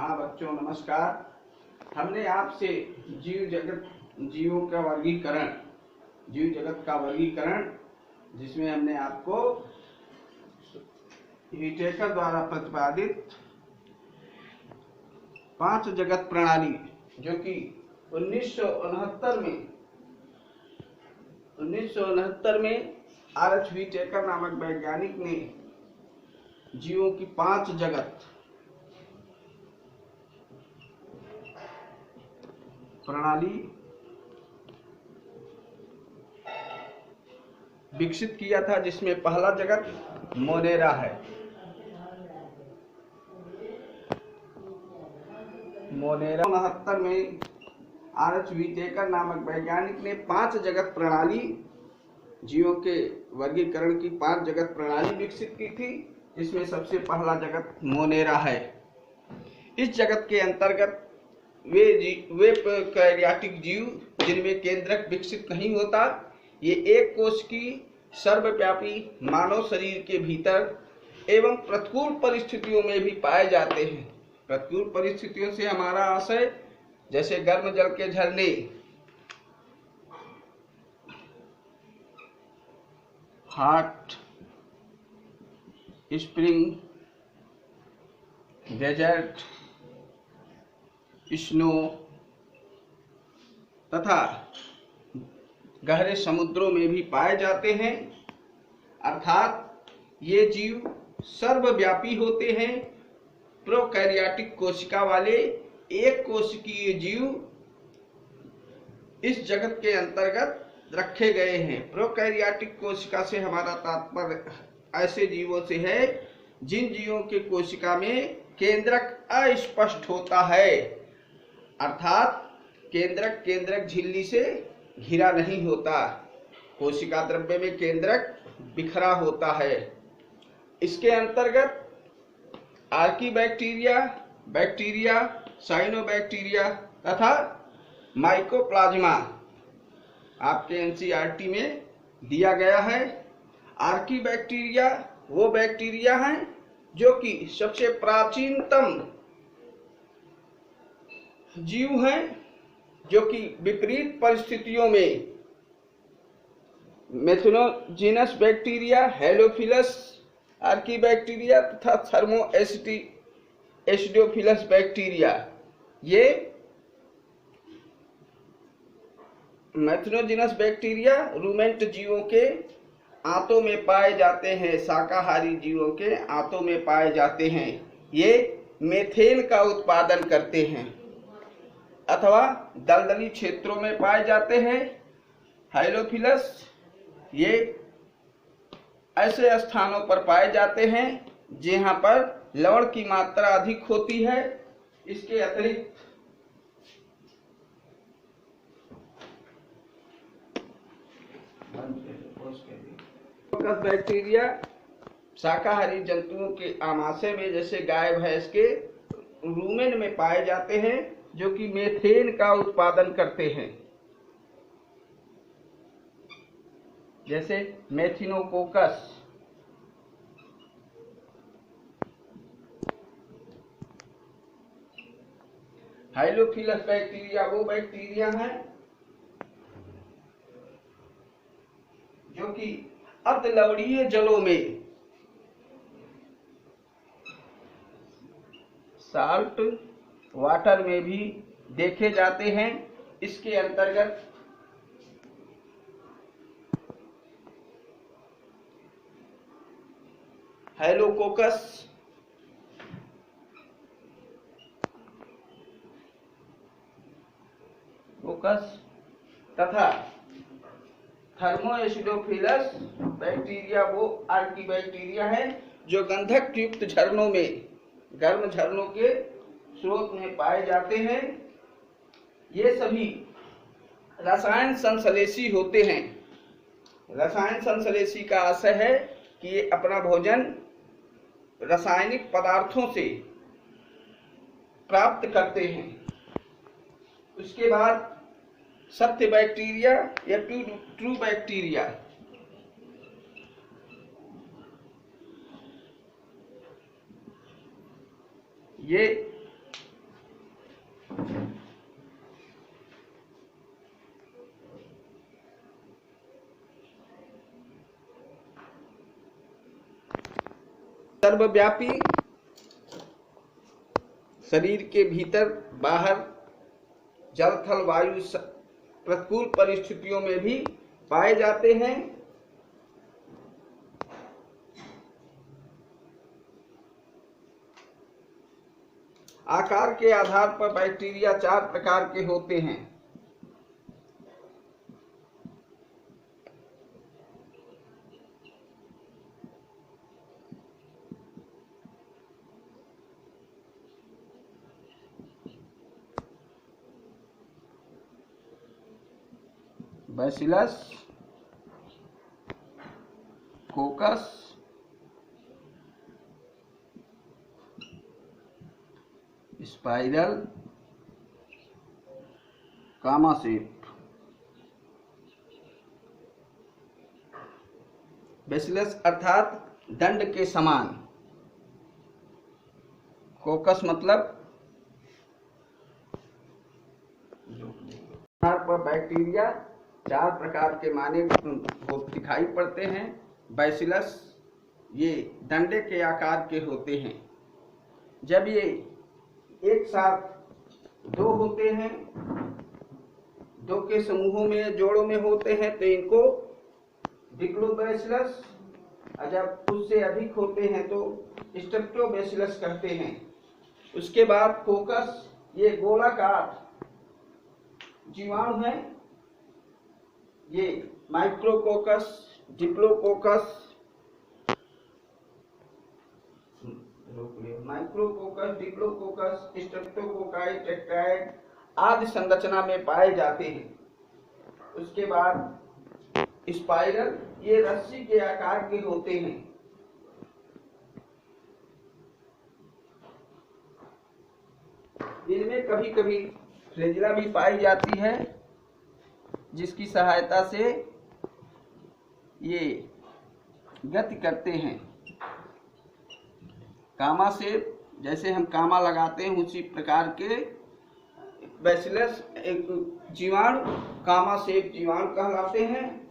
हाँ बच्चों नमस्कार। हमने आपसे जीवों का वर्गीकरण, जीव जगत का वर्गीकरण, जिसमें हमने आपको व्हिटेकर द्वारा प्रतिपादित 5 जगत प्रणाली, जो कि 1969 में आर.एच. व्हिटेकर नामक वैज्ञानिक ने जीवों की 5 जगत प्रणाली विकसित किया था, जिसमें पहला जगत मोनेरा है। मोनेरा 69 में आर.एच. व्हिटेकर नामक वैज्ञानिक ने 5 जगत प्रणाली, जीवों के वर्गीकरण की 5 जगत प्रणाली विकसित की थी, जिसमें सबसे पहला जगत मोनेरा है। इस जगत के अंतर्गत वे प्रोकैरियोटिक जीव जिनमें केंद्रक विकसित नहीं होता, ये एक कोश की सर्वव्यापी मानव शरीर के भीतर एवं प्रतिकूल परिस्थितियों में भी पाए जाते हैं। प्रतिकूल परिस्थितियों से हमारा आशय जैसे गर्म जल के झरने, हॉट स्प्रिंग, डेजर्ट, स्नो तथा गहरे समुद्रों में भी पाए जाते हैं। अर्थात ये जीव सर्वव्यापी होते हैं। प्रोकैरियोटिक कोशिका वाले एक कोशिकीय जीव इस जगत के अंतर्गत रखे गए हैं। प्रोकैरियोटिक कोशिका से हमारा तात्पर्य ऐसे जीवों से है जिन जीवों के कोशिका में केंद्रक अस्पष्ट होता है, अर्थात केंद्रक झिल्ली से घिरा नहीं होता। कोशिका द्रव्य में केंद्रक बिखरा होता है। इसके अंतर्गत आर्कीबैक्टीरिया, बैक्टीरिया, साइनोबैक्टीरिया तथा माइकोप्लाज्मा आपके एनसीईआरटी में दिया गया है। आर्कीबैक्टीरिया वो बैक्टीरिया हैं जो कि सबसे प्राचीनतम जीव हैं, जो कि विपरीत परिस्थितियों में मेथनोजीनस बैक्टीरिया, हेलोफिलस आर्कीबैक्टीरिया तथा थर्मो एसिडोफिलस बैक्टीरिया, ये मेथनोजीनस बैक्टीरिया रूमेंट जीवों के आंतों में पाए जाते हैं, शाकाहारी जीवों के आंतों में पाए जाते हैं। ये मेथेन का उत्पादन करते हैं अथवा दलदली क्षेत्रों में पाए जाते हैं। हाइलोफिलस ये ऐसे स्थानों पर पाए जाते हैं जहां पर लवण की मात्रा अधिक होती है। इसके अतिरिक्त बैक्टीरिया शाकाहारी जंतुओं के आमाशय में, जैसे गाय भैंस के रूमेन में पाए जाते हैं, जो कि मेथेन का उत्पादन करते हैं, जैसे मेथिनोकोकस। हाइलोफिलस बैक्टीरिया वो बैक्टीरिया हैं जो कि अर्धलवणीय जलों में, साल्ट वाटर में भी देखे जाते हैं। इसके अंतर्गत हेलोकोकस, तथा थर्मोएसिडोफिलस बैक्टीरिया वो आर्कीबैक्टीरिया है जो गंधक युक्त झरनों में, गर्म झरनों के स्रोत में पाए जाते हैं। ये सभी रसायन संश्लेषी होते हैं। रसायन संश्लेषी का आशय है कि ये अपना भोजन रासायनिक पदार्थों से प्राप्त करते हैं। उसके बाद सत्य बैक्टीरिया या ट्रू बैक्टीरिया, ये सर्वव्यापी, शरीर के भीतर बाहर जल थल वायु प्रतिकूल परिस्थितियों में भी पाए जाते हैं। आकार के आधार पर बैक्टीरिया 4 प्रकार के होते हैं। बैसिलस, कोकस, स्पाइरल, कामासेप। बैसिलस अर्थात दंड के समान। कोकस मतलब पर बैक्टीरिया 4 प्रकार के माने दिखाई पड़ते हैं। बैसिलस ये डंडे के आकार के होते हैं। जब ये एक साथ 2 होते हैं, 2 के समूहों में जोड़ों में होते हैं तो इनको डिप्लोबैसिलस, और जब उससे अधिक होते हैं तो स्ट्रेप्टोबैसिलस कहते हैं। उसके बाद कोकस, ये गोलाकार जीवाणु है। ये माइक्रोकोकस, डिप्लोकोकस, स्ट्रेप्टोकोकाई, टेट्राइड आदि संरचना में पाए जाते हैं। उसके बाद स्पाइरल, ये रस्सी के आकार के होते हैं। इनमें कभी कभी फ्लैजिला भी पाई जाती है, जिसकी सहायता से ये गति करते हैं। कामासेप, जैसे हम कामा लगाते हैं उसी प्रकार के बैसिलस एक जीवाणु कामासेप जीवाणु कहलाते हैं।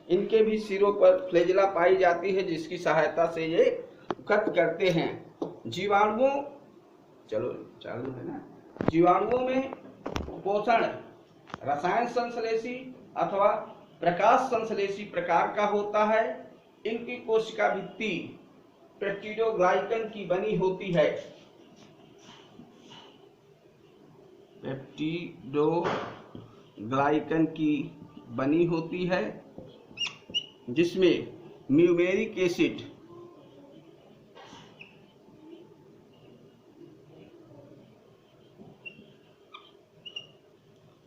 इनके भी सिरों पर फ्लैजिला पाई जाती है, जिसकी सहायता से ये गति करते हैं। जीवाणुओं, चलो चालू है ना। जीवाणुओं में पोषण रसायन संश्लेषी अथवा प्रकाश संश्लेषी प्रकार का होता है। इनकी कोशिका भित्ति पेप्टिडोग्लाइकन की बनी होती है। पेप्टिडोग्लाइकन की बनी होती है, जिसमें म्यूमेरिक एसिड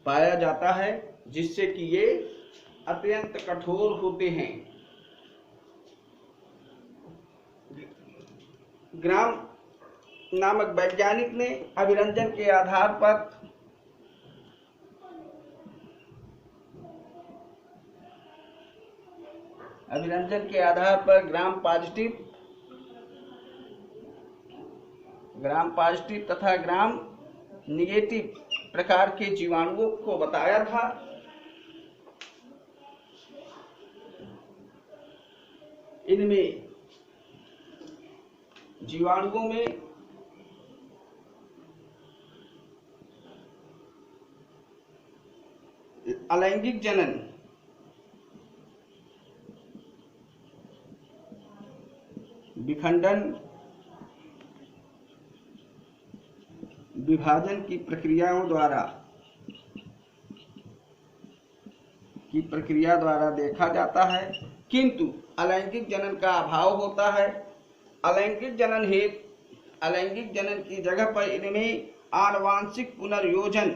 पाया जाता है, जिससे कि ये अत्यंत कठोर होते हैं। ग्राम नामक वैज्ञानिक ने अभिरंजन के आधार पर ग्राम पॉजिटिव तथा ग्राम निगेटिव प्रकार के जीवाणुओं को बताया था। इनमें जीवाणुओं में अलैंगिक जनन, विखंडन, विभाजन की प्रक्रिया द्वारा देखा जाता है, किंतु अलैंगिक जनन का अभाव होता है। अलैंगिक जनन की जगह पर इनमें आनुवांशिक पुनर्योजन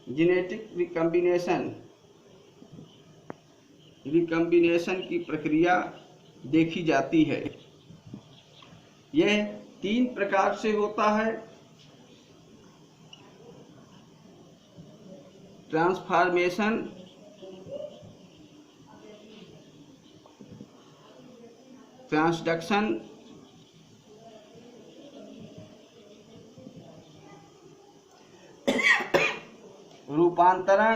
जेनेटिक रिकम्बिनेशन की प्रक्रिया देखी जाती है। यह 3 प्रकार से होता है: ट्रांसफॉर्मेशन, ट्रांसडक्शन, रूपांतरण,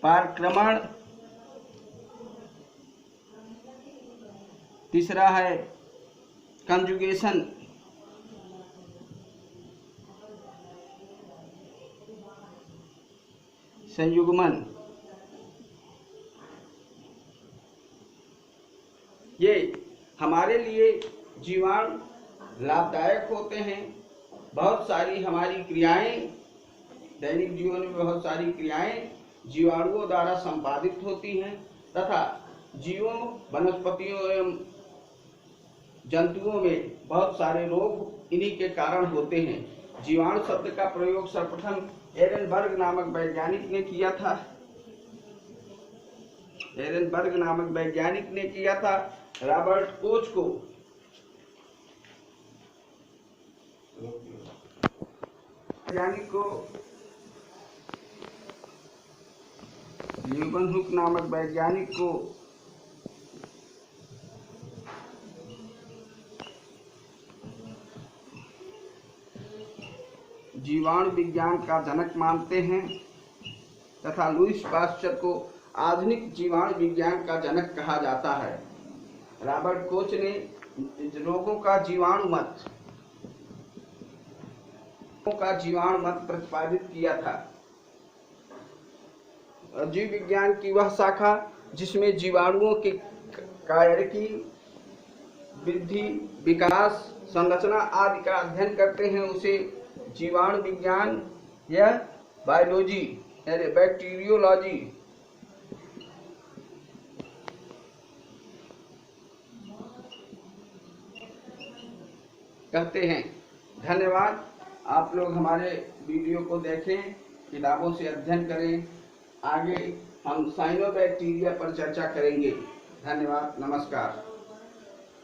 पारक्रमण, तीसरा है कंजुगेशन, संयुग्मन। ये हमारे लिए जीवाणु लाभदायक होते हैं। बहुत सारी हमारी क्रियाएं, दैनिक जीवन में बहुत सारी क्रियाएं जीवाणुओं द्वारा संपादित होती हैं तथा जीवों, वनस्पतियों एवं जंतुओं में बहुत सारे रोग इन्हीं के कारण होते हैं। जीवाणु शब्द का प्रयोग सर्वप्रथम एरनबर्ग नामक वैज्ञानिक ने किया था। एरनबर्ग नामक वैज्ञानिक ने किया था। रॉबर्ट कोच को वैज्ञानिक को ल्यूवेनहुक नामक वैज्ञानिक को जीवाणु विज्ञान का जनक मानते हैं तथा लुईस पास्चर को आधुनिक जीवाणु विज्ञान का जनक कहा जाता है। रॉबर्ट कोच ने रोगों का जीवाणु मत प्रतिपादित किया था। जीव विज्ञान की वह शाखा जिसमें जीवाणुओं के कार्य की वृद्धि, विकास, संरचना आदि का अध्ययन करते हैं उसे जीवाणु विज्ञान या बायोलॉजी बैक्टीरियोलॉजी कहते हैं। धन्यवाद। आप लोग हमारे वीडियो को देखें, किताबों से अध्ययन करें। आगे हम साइनोबैक्टीरिया पर चर्चा करेंगे। धन्यवाद। नमस्कार।